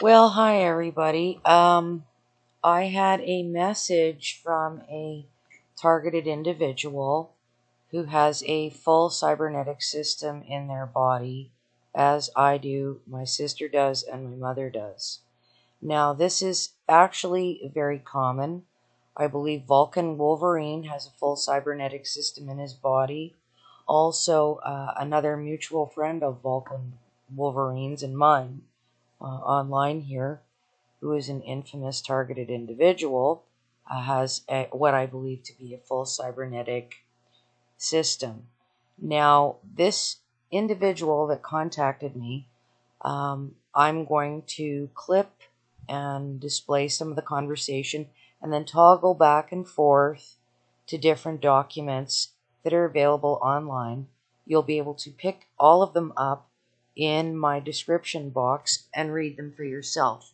Well, hi everybody. I had a message from a targeted individual who has a full cybernetic system in their body, as I do, my sister does, and my mother does. Now, this is actually very common. I believe Vulcan Wolverine has a full cybernetic system in his body. Also, another mutual friend of Vulcan Wolverine's and mine online here, who is an infamous targeted individual, has what I believe to be a full cybernetic system. Now, this individual that contacted me, I'm going to clip and display some of the conversation and then toggle back and forth to different documents that are available online. You'll be able to pick all of them up in my description box and read them for yourself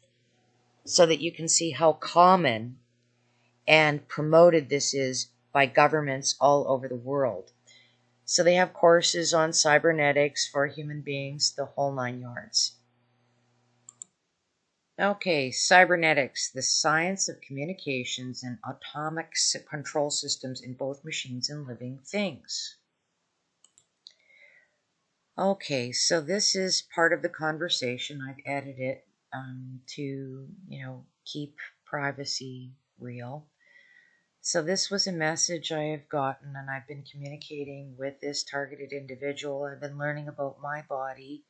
so that you can see how common and promoted this is by governments all over the world. So they have courses on cybernetics for human beings, the whole 9 yards. Okay, cybernetics, the science of communications and atomic control systems in both machines and living things. Okay, so this is part of the conversation. I've edited it to, keep privacy real. So this was a message I have gotten, and I've been communicating with this targeted individual. I've been learning about my body,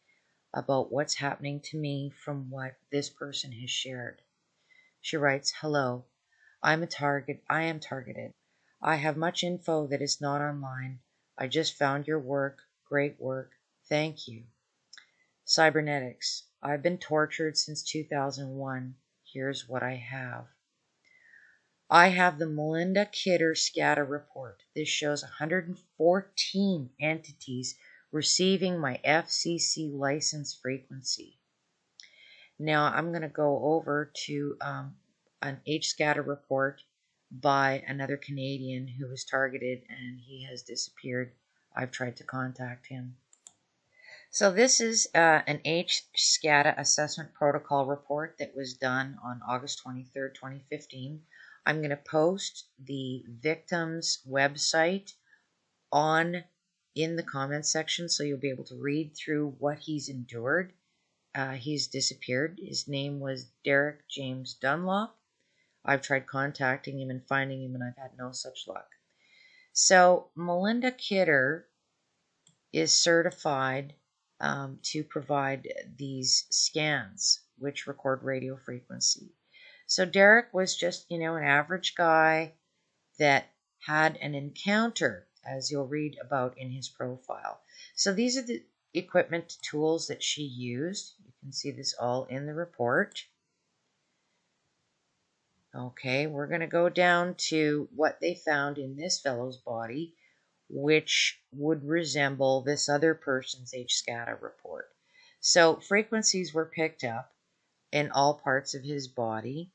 about what's happening to me from what this person has shared. She writes, "Hello, I am targeted. I have much info that is not online. I just found your work. Great work. Thank you. Cybernetics. I've been tortured since 2001. Here's what I have. I have the Melinda Kidder SCADA report. This shows 114 entities receiving my FCC license frequency. Now I'm going to go over to an HSCADA report by another Canadian who was targeted and he has disappeared. I've tried to contact him. So this is an HSCADA assessment protocol report that was done on August 23rd, 2015. I'm going to post the victim's website in the comments section so you'll be able to read through what he's endured. He's disappeared. His name was Derek James Dunlop. I've tried contacting him and finding him, and I've had no such luck. So Melinda Kidder is certified to provide these scans, which record radio frequency. So Derek was just, an average guy that had an encounter, as you'll read about in his profile. So these are the equipment tools that she used. You can see this all in the report. Okay, we're going to go down to what they found in this fellow's body, which would resemble this other person's HSCADA report. So frequencies were picked up in all parts of his body,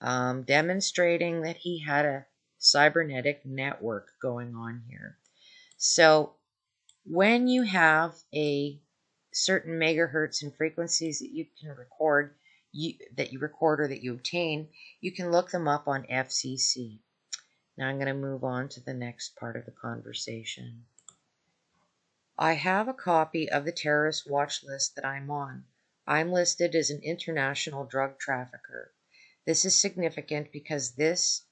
demonstrating that he had a cybernetic network going on here. So when you have a certain megahertz and frequencies that you can record, that you record or that you obtain, you can look them up on FCC. Now I'm going to move on to the next part of the conversation. I have a copy of the terrorist watch list that I'm on. I'm listed as an international drug trafficker. This is significant because this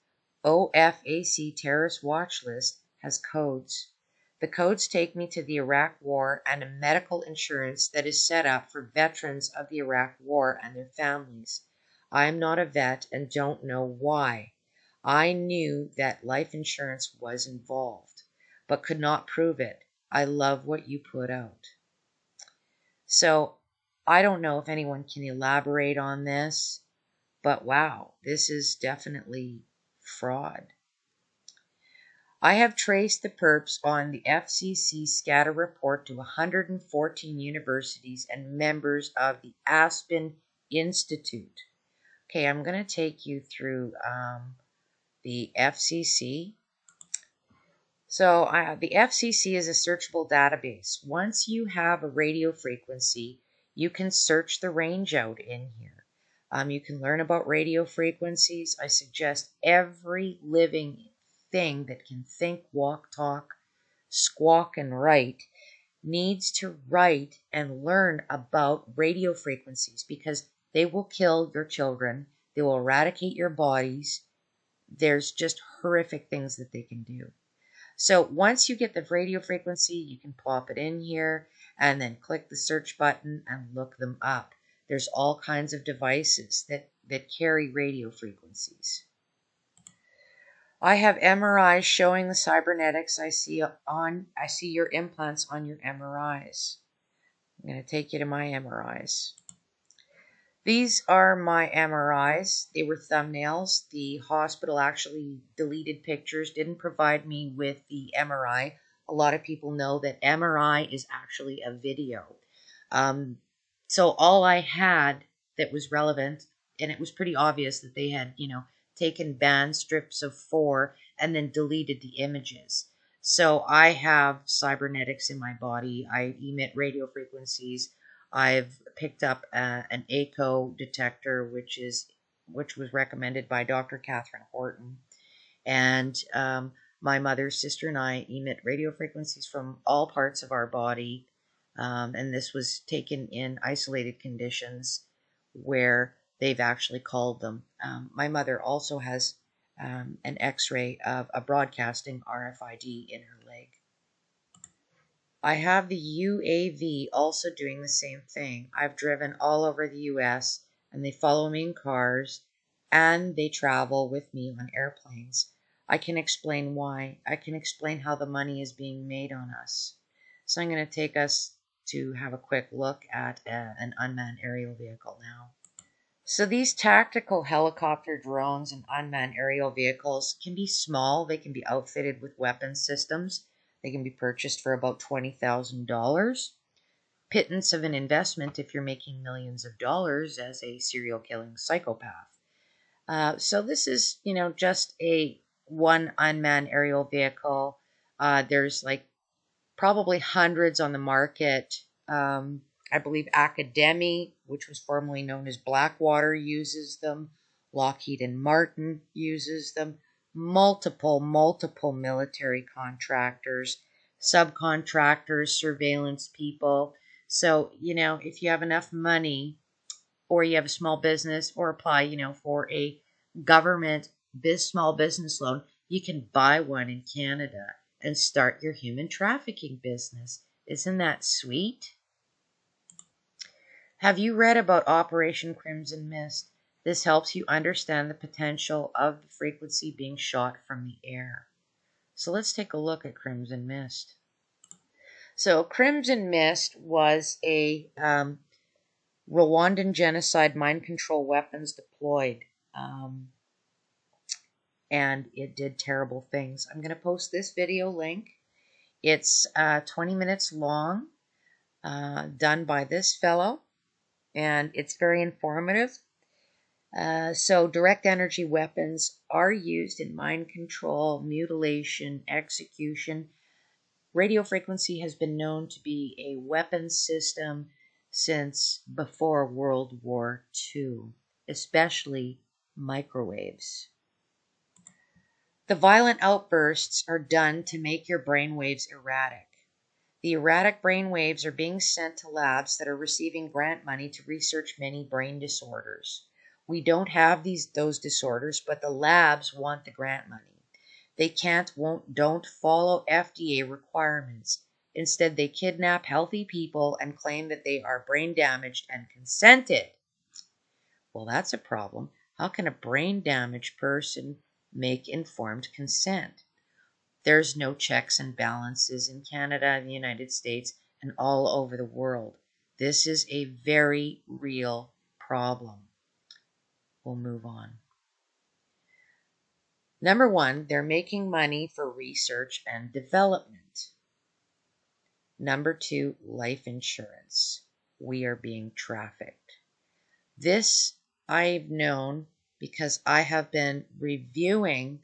OFAC terrorist watch list has codes. The codes take me to the Iraq War and a medical insurance that is set up for veterans of the Iraq War and their families. I am not a vet and don't know why. I knew that life insurance was involved, but could not prove it. I love what you put out. So I don't know if anyone can elaborate on this, but wow, this is definitely fraud. I have traced the perps on the FCC SCADA report to 114 universities and members of the Aspen Institute. Okay, I'm going to take you through the FCC. So the FCC is a searchable database. Once you have a radio frequency, you can search the range out in here. You can learn about radio frequencies. I suggest every living thing that can think, walk, talk, squawk, and write needs to write and learn about radio frequencies because they will kill your children. They will eradicate your bodies. There's just horrific things that they can do. So once you get the radio frequency, you can plop it in here and then click the search button and look them up. There's all kinds of devices that carry radio frequencies. I have MRIs showing the cybernetics I see your implants on your MRIs. I'm going to take you to my MRIs. These are my MRIs. They were thumbnails. The hospital actually deleted pictures, didn't provide me with the MRI. A lot of people know that MRI is actually a video. So all I had that was relevant, and it was pretty obvious that they had, taken band strips of 4 and then deleted the images. So I have cybernetics in my body. I emit radio frequencies. I've picked up an ACO detector, which was recommended by Dr. Catherine Horton. And my mother, sister, and I emit radio frequencies from all parts of our body. And this was taken in isolated conditions where they've actually called them. My mother also has an x-ray of a broadcasting RFID in her leg. I have the UAV also doing the same thing. I've driven all over the US and they follow me in cars and they travel with me on airplanes. I can explain why. I can explain how the money is being made on us. So I'm going to take us to have a quick look at an unmanned aerial vehicle now. So these tactical helicopter drones and unmanned aerial vehicles can be small. They can be outfitted with weapon systems. They can be purchased for about $20,000. Pittance of an investment if you're making millions of dollars as a serial killing psychopath. So this is, just one unmanned aerial vehicle. There's like probably hundreds on the market. I believe Academy, which was formerly known as Blackwater, uses them. Lockheed and Martin uses them. Multiple military contractors, subcontractors, surveillance people. So, if you have enough money or you have a small business or apply, for a government small business loan, you can buy one in Canada and start your human trafficking business. Isn't that sweet? Have you read about Operation Crimson Mist? This helps you understand the potential of the frequency being shot from the air. So let's take a look at Crimson Mist. So Crimson Mist was a Rwandan genocide mind control weapons deployed. And it did terrible things. I'm going to post this video link. It's 20 minutes long, done by this fellow, and it's very informative. So direct energy weapons are used in mind control, mutilation, execution. Radio frequency has been known to be a weapon system since before World War II, especially microwaves. The violent outbursts are done to make your brainwaves erratic. The erratic brainwaves are being sent to labs that are receiving grant money to research many brain disorders. We don't have those disorders, but the labs want the grant money. They don't follow FDA requirements. Instead, they kidnap healthy people and claim that they are brain damaged and consented. Well, that's a problem. How can a brain damaged person make informed consent? There's no checks and balances in Canada, the United States, and all over the world. This is a very real problem. We'll move on. Number 1, they're making money for research and development. Number 2, life insurance. We are being trafficked. This I've known because I have been reviewing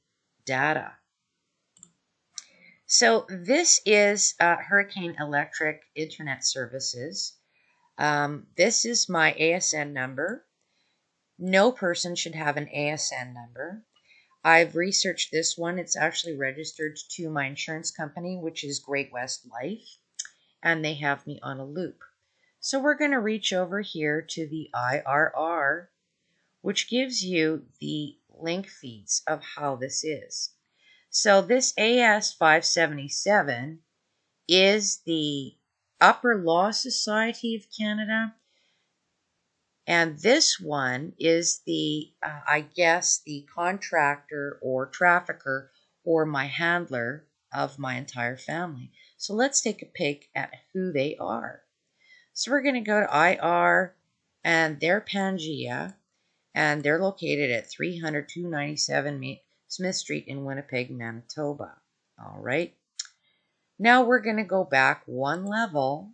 data. So this is Hurricane Electric Internet Services. This is my ASN number. No person should have an ASN number. I've researched this one. It's actually registered to my insurance company, which is Great West Life, and they have me on a loop. So we're going to reach over here to the IRR, which gives you the link feeds of how this is. So this AS 577 is the Upper Law Society of Canada, and this one is the, I guess, the contractor or trafficker or my handler of my entire family. So let's take a peek at who they are. So we're going to go to IR, and they're Pangea, and they're located at 300 297 Smith Street in Winnipeg, Manitoba. All right. Now we're going to go back one level.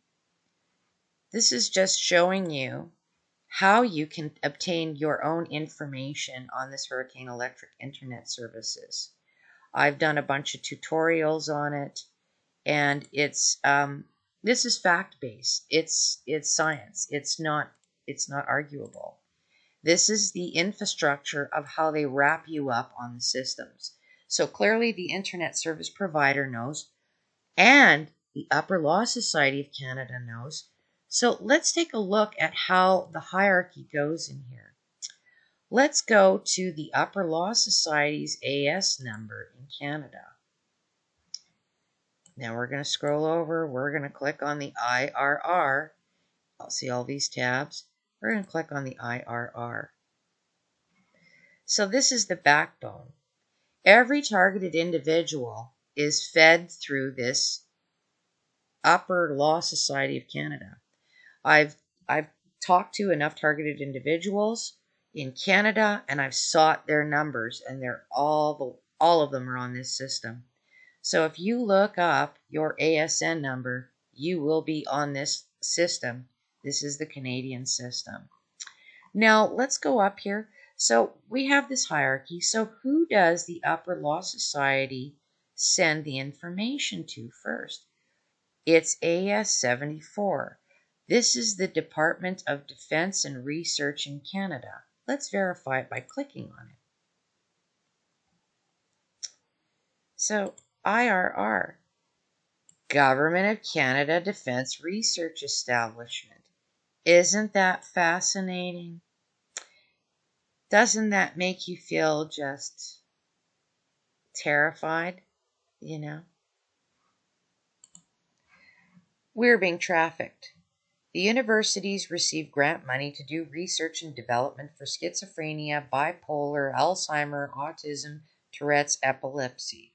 This is just showing you how you can obtain your own information on this Hurricane Electric Internet Services. I've done a bunch of tutorials on it, and it's this is fact-based. It's science. It's not arguable. This is the infrastructure of how they wrap you up on the systems. So clearly the internet service provider knows, and the Upper Law Society of Canada knows. So let's take a look at how the hierarchy goes in here. Let's go to the Upper Law Society's AS number in Canada. Now we're going to scroll over. We're going to click on the IRR. I'll see all these tabs. We're going to click on the IRR. So this is the backbone. Every targeted individual is fed through this Upper Law Society of Canada. I've talked to enough targeted individuals in Canada, and I've sought their numbers, and they're all of them are on this system. So if you look up your ASN number, you will be on this system. This is the Canadian system. Now let's go up here. So we have this hierarchy. So who does the Upper Law Society send the information to first? It's AS 74. This is the Department of Defense and Research in Canada. Let's verify it by clicking on it. So IRR, Government of Canada Defense Research Establishment. Isn't that fascinating? Doesn't that make you feel just terrified, you know? We're being trafficked. The universities receive grant money to do research and development for schizophrenia, bipolar, Alzheimer, autism, Tourette's, epilepsy.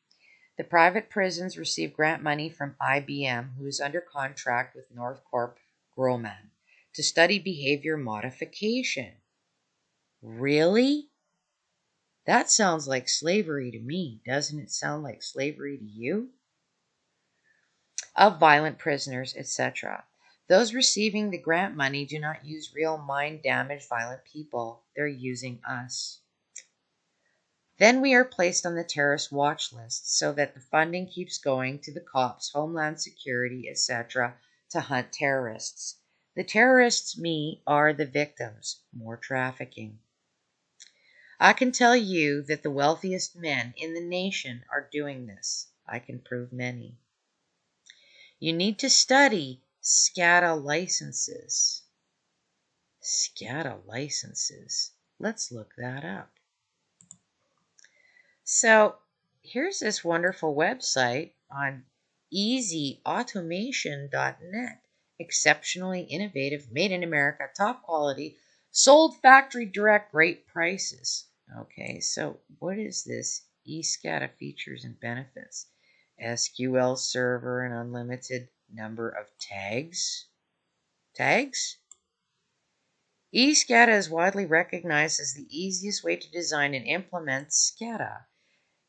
The private prisons receive grant money from IBM, who is under contract with Northrop Grumman, to study behavior modification. Really? That sounds like slavery to me. Doesn't it sound like slavery to you? Of violent prisoners, etc. Those receiving the grant money do not use real mind-damaged violent people. They're using us. Then we are placed on the terrorist watch list so that the funding keeps going to the cops, Homeland Security, etc. to hunt terrorists. The terrorists, me, are the victims. More trafficking. I can tell you that the wealthiest men in the nation are doing this. I can prove many. You need to study SCADA licenses. SCADA licenses. Let's look that up. So here's this wonderful website on easyautomation.net. Exceptionally innovative, made in America, top quality, sold factory direct, great prices. Okay, so what is this? eSCADA features and benefits. SQL server and unlimited number of tags. Tags? eSCADA is widely recognized as the easiest way to design and implement SCADA.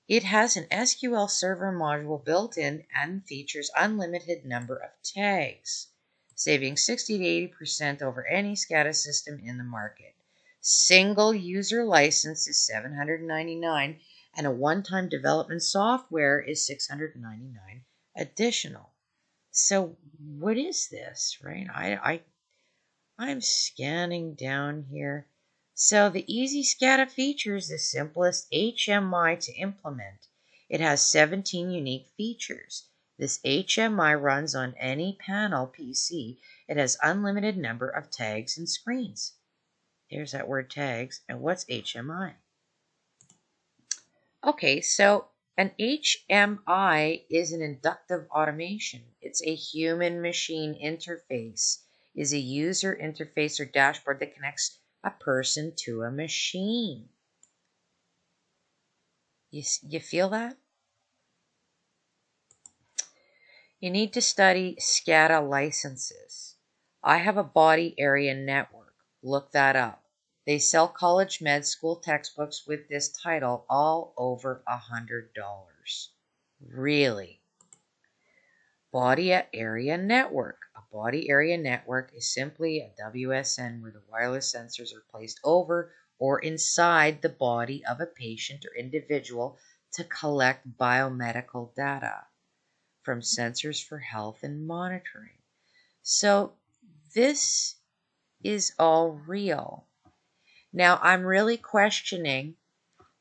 It has an SQL server module built in and features unlimited number of tags, saving 60 to 80% over any SCADA system in the market. Single user license is $799, and a one-time development software is $699 additional. So what is this, right? I'm scanning down here. So the Easy SCADA features the simplest HMI to implement. It has 17 unique features. This HMI runs on any panel PC. It has unlimited number of tags and screens. There's that word tags. And what's HMI? Okay, so an HMI is an inductive automation. It's a human-machine interface, is a user interface or dashboard that connects a person to a machine. You feel that? You need to study SCADA licenses. I have a body area network. Look that up. They sell college med school textbooks with this title all over $100. Really? Body area network. A body area network is simply a WSN where the wireless sensors are placed over or inside the body of a patient or individual to collect biomedical data from sensors for health and monitoring. So this is all real. Now I'm really questioning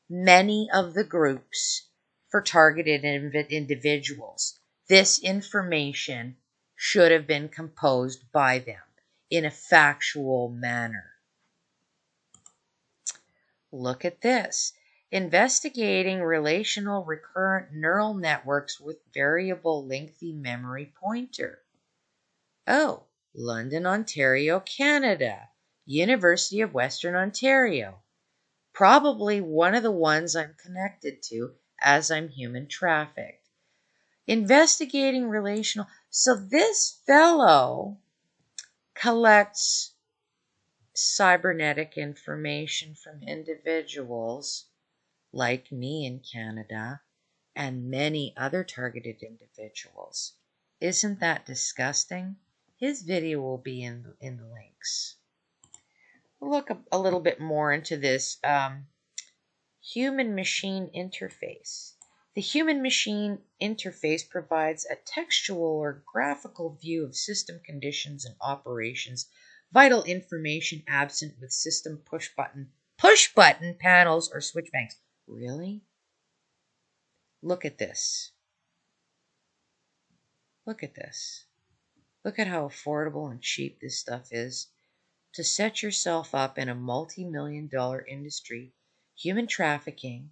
many of the groups for targeted individuals. This information should have been composed by them in a factual manner. Look at this. Investigating relational recurrent neural networks with variable lengthy memory pointer. Oh, London, Ontario, Canada. University of Western Ontario. Probably one of the ones I'm connected to as I'm human trafficked. Investigating relational. So this fellow collects cybernetic information from individuals like me in Canada and many other targeted individuals. Isn't that disgusting? His video will be in the links. We'll look a little bit more into this human-machine interface. The human-machine interface provides a textual or graphical view of system conditions and operations, vital information absent with system push-button panels or switch banks. Really? Look at this. Look at this. Look at how affordable and cheap this stuff is. To set yourself up in a multi-million-dollar industry, human trafficking,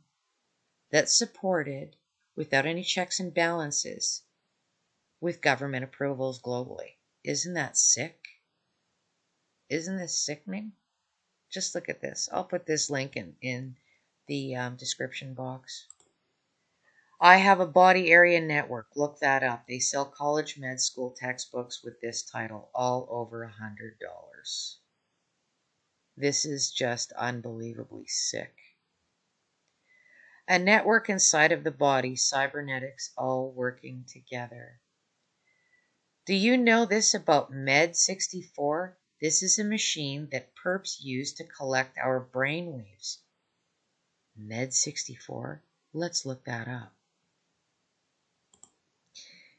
that's supported without any checks and balances with government approvals globally. Isn't that sick? Isn't this sickening? Just look at this. I'll put this link in the description box. I have a body area network. Look that up. They sell college med school textbooks with this title, all over $100. This is just unbelievably sick. A network inside of the body, cybernetics all working together. Do you know this about Med64? This is a machine that perps use to collect our brain waves. Med64? Let's look that up.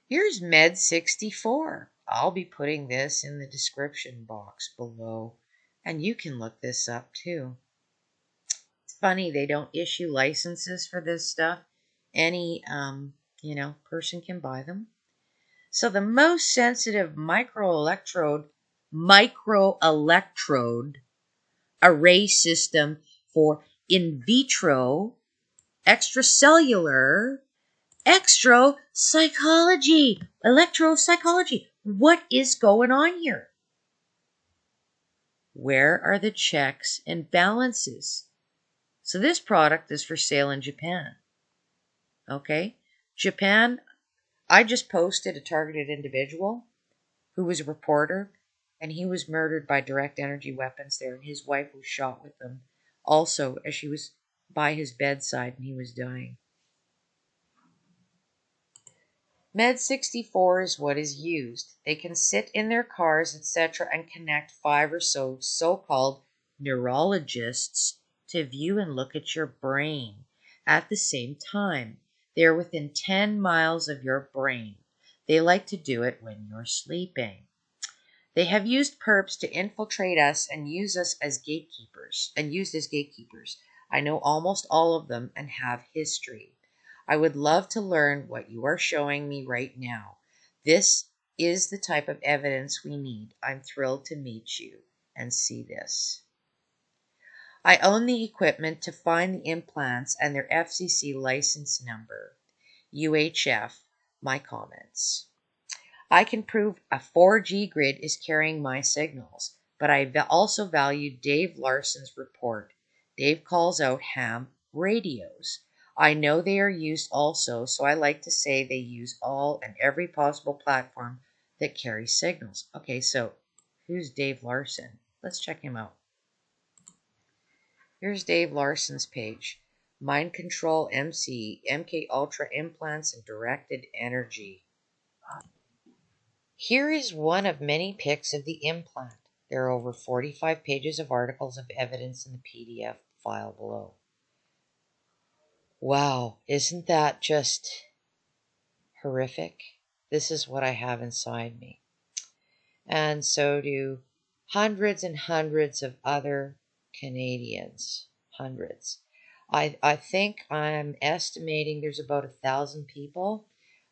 Here's Med64. I'll be putting this in the description box below, and you can look this up too. It's funny they don't issue licenses for this stuff. Any person can buy them. So the most sensitive microelectrode array system for in vitro extracellular electropsychology. What is going on here? Where are the checks and balances? So this product is for sale in Japan. Okay? Japan, I just posted a targeted individual who was a reporter, and he was murdered by direct energy weapons there, and his wife was shot with them also as she was by his bedside and he was dying. Med64 is what is used. They can sit in their cars, etc., and connect 5 or so so-called neurologists to view and look at your brain at the same time. They're within 10 miles of your brain. They like to do it when you're sleeping. They have used perps to infiltrate us and use us as gatekeepers, and used as gatekeepers. I know almost all of them and have history. I would love to learn what you are showing me right now. This is the type of evidence we need. I'm thrilled to meet you and see this. I own the equipment to find the implants and their FCC license number. UHF, my comments. I can prove a 4G grid is carrying my signals, but I also value Dave Larson's report. Dave calls out ham radios. I know they are used also, so I like to say they use all and every possible platform that carries signals. Okay, so who's Dave Larson? Let's check him out. Here's Dave Larson's page. Mind Control MC, MK Ultra implants and directed energy. Here is one of many pics of the implant. There are over 45 pages of articles of evidence in the PDF file below. Wow, isn't that just horrific? This is what I have inside me. And so do hundreds and hundreds of other Canadians. Hundreds. I think I'm estimating there's about 1,000 people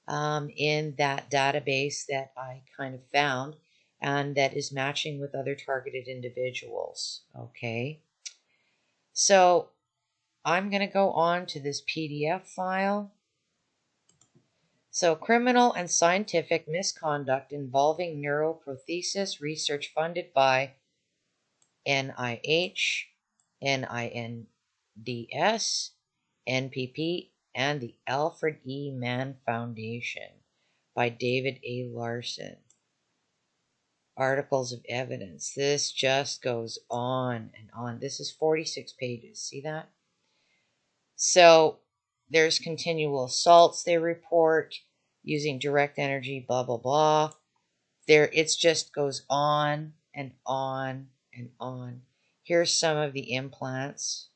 in that database that I kind of found, and that is matching with other targeted individuals. Okay, so I'm going to go on to this PDF file. So, criminal and scientific misconduct involving neuroprothesis research funded by NIH, NINDS, NPP, and the Alfred E. Mann Foundation by David A. Larson. Articles of evidence. This just goes on and on. This is 46 pages. See that? So there's continual assaults they report using direct energy, blah, blah, blah. It just goes on and on and on. Here's some of the implants.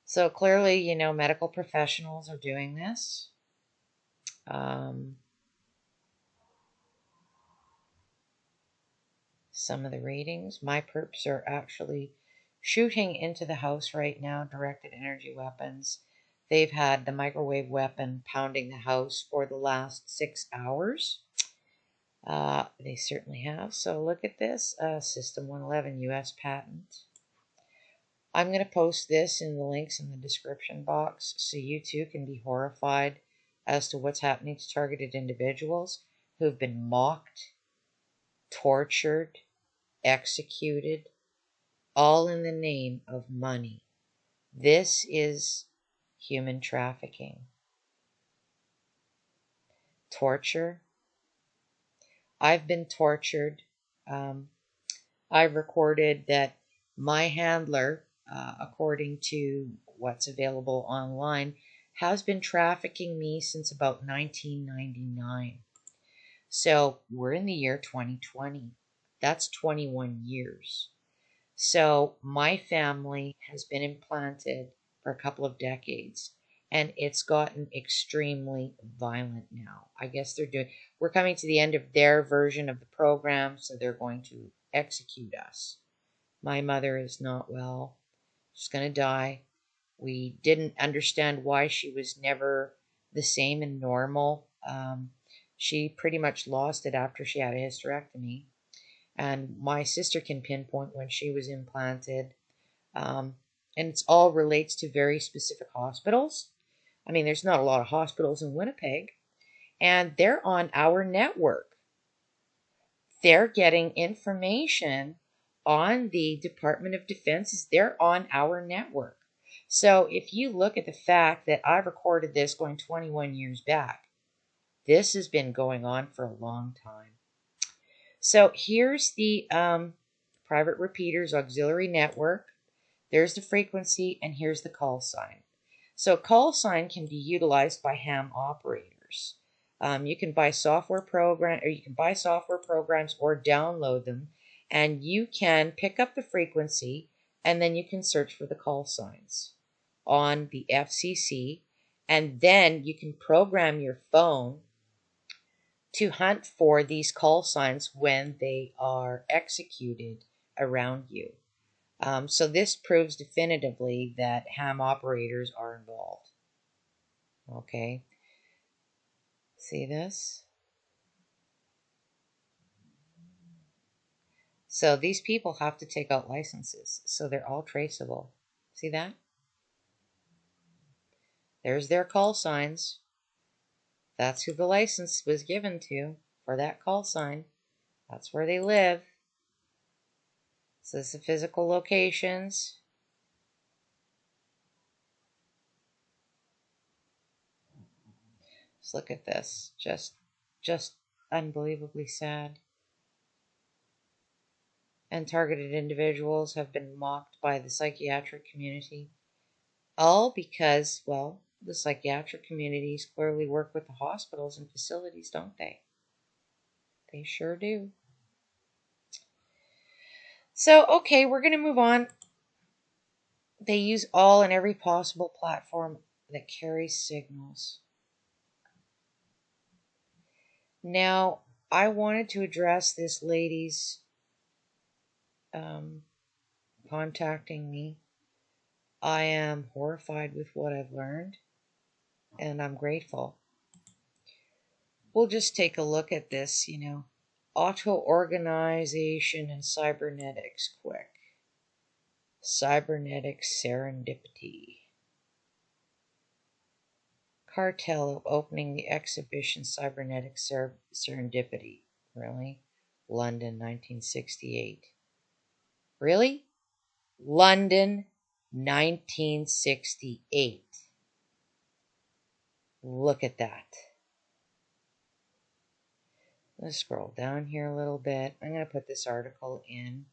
So clearly, you know, medical professionals are doing this. Some of the ratings. My perps are actually shooting into the house right now, directed energy weapons. They've had the microwave weapon pounding the house for the last 6 hours. They certainly have. So look at this, System 111 US patent. I'm going to post this in the links in the description box so you too can be horrified as to what's happening to targeted individuals who have been mocked, tortured, executed, all in the name of money. This is human trafficking. Torture. I've been tortured. I've recorded that my handler, according to what's available online, has been trafficking me since about 1999. So we're in the year 2020. That's 21 years. So my family has been implanted for a couple of decades, and it's gotten extremely violent now. I guess we're coming to the end of their version of the program, so they're going to execute us. My mother is not well. She's going to die. We didn't understand why she was never the same and normal. She pretty much lost it after she had a hysterectomy. And my sister can pinpoint when she was implanted. And it all relates to very specific hospitals. I mean, there's not a lot of hospitals in Winnipeg. And they're on our network. They're getting information on the Department of Defense. They're on our network. So if you look at the fact that I recorded this going 21 years back, this has been going on for a long time. So here's the private repeaters auxiliary network. There's the frequency, and here's the call sign. So call sign can be utilized by ham operators. You can buy software programs or download them, and you can pick up the frequency, and then you can search for the call signs on the FCC, and then you can program your phone to hunt for these call signs when they are executed around you. So this proves definitively that ham operators are involved. Okay, see this? So these people have to take out licenses, so they're all traceable. See that? There's their call signs. That's who the license was given to for that call sign. That's where they live. So this is the physical locations. Just look at this. Just unbelievably sad. And targeted individuals have been mocked by the psychiatric community. All because, well, the psychiatric communities clearly work with the hospitals and facilities, don't they? They sure do. So, okay, we're going to move on. They use all and every possible platform that carries signals. Now, I wanted to address this lady's contacting me. I am horrified with what I've learned, and I'm grateful. We'll just take a look at this, auto-organization and cybernetics quick. Cybernetic serendipity. Cartel of opening the exhibition Cybernetic Serendipity. Really? London, 1968. Really? London, 1968. Look at that. Let's scroll down here a little bit. I'm going to put this article in.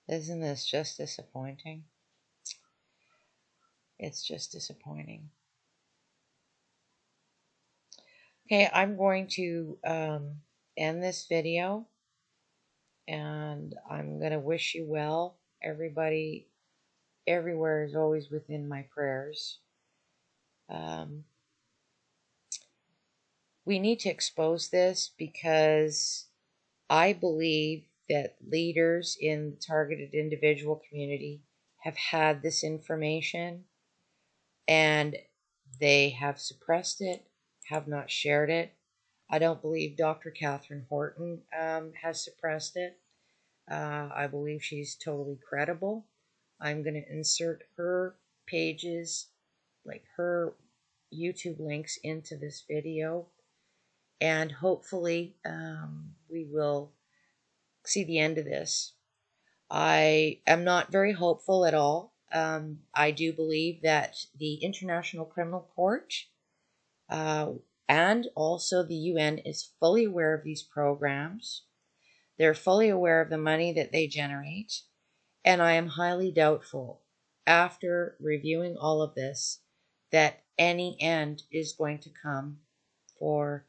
Isn't this just disappointing? It's just disappointing. Okay, I'm going to end this video, and I'm going to wish you well. Everybody, everywhere is always within my prayers. We need to expose this because I believe that leaders in the targeted individual community have had this information and they have suppressed it, have not shared it. I don't believe Dr. Catherine Horton has suppressed it. I believe she's totally credible. I'm going to insert her pages, like her YouTube links, into this video, and hopefully we will see the end of this. I am not very hopeful at all. I do believe that the International Criminal Court and also the UN is fully aware of these programs. They're fully aware of the money that they generate. And I am highly doubtful, after reviewing all of this, that any end is going to come for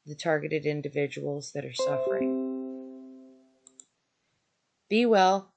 the targeted individuals that are suffering. Be well.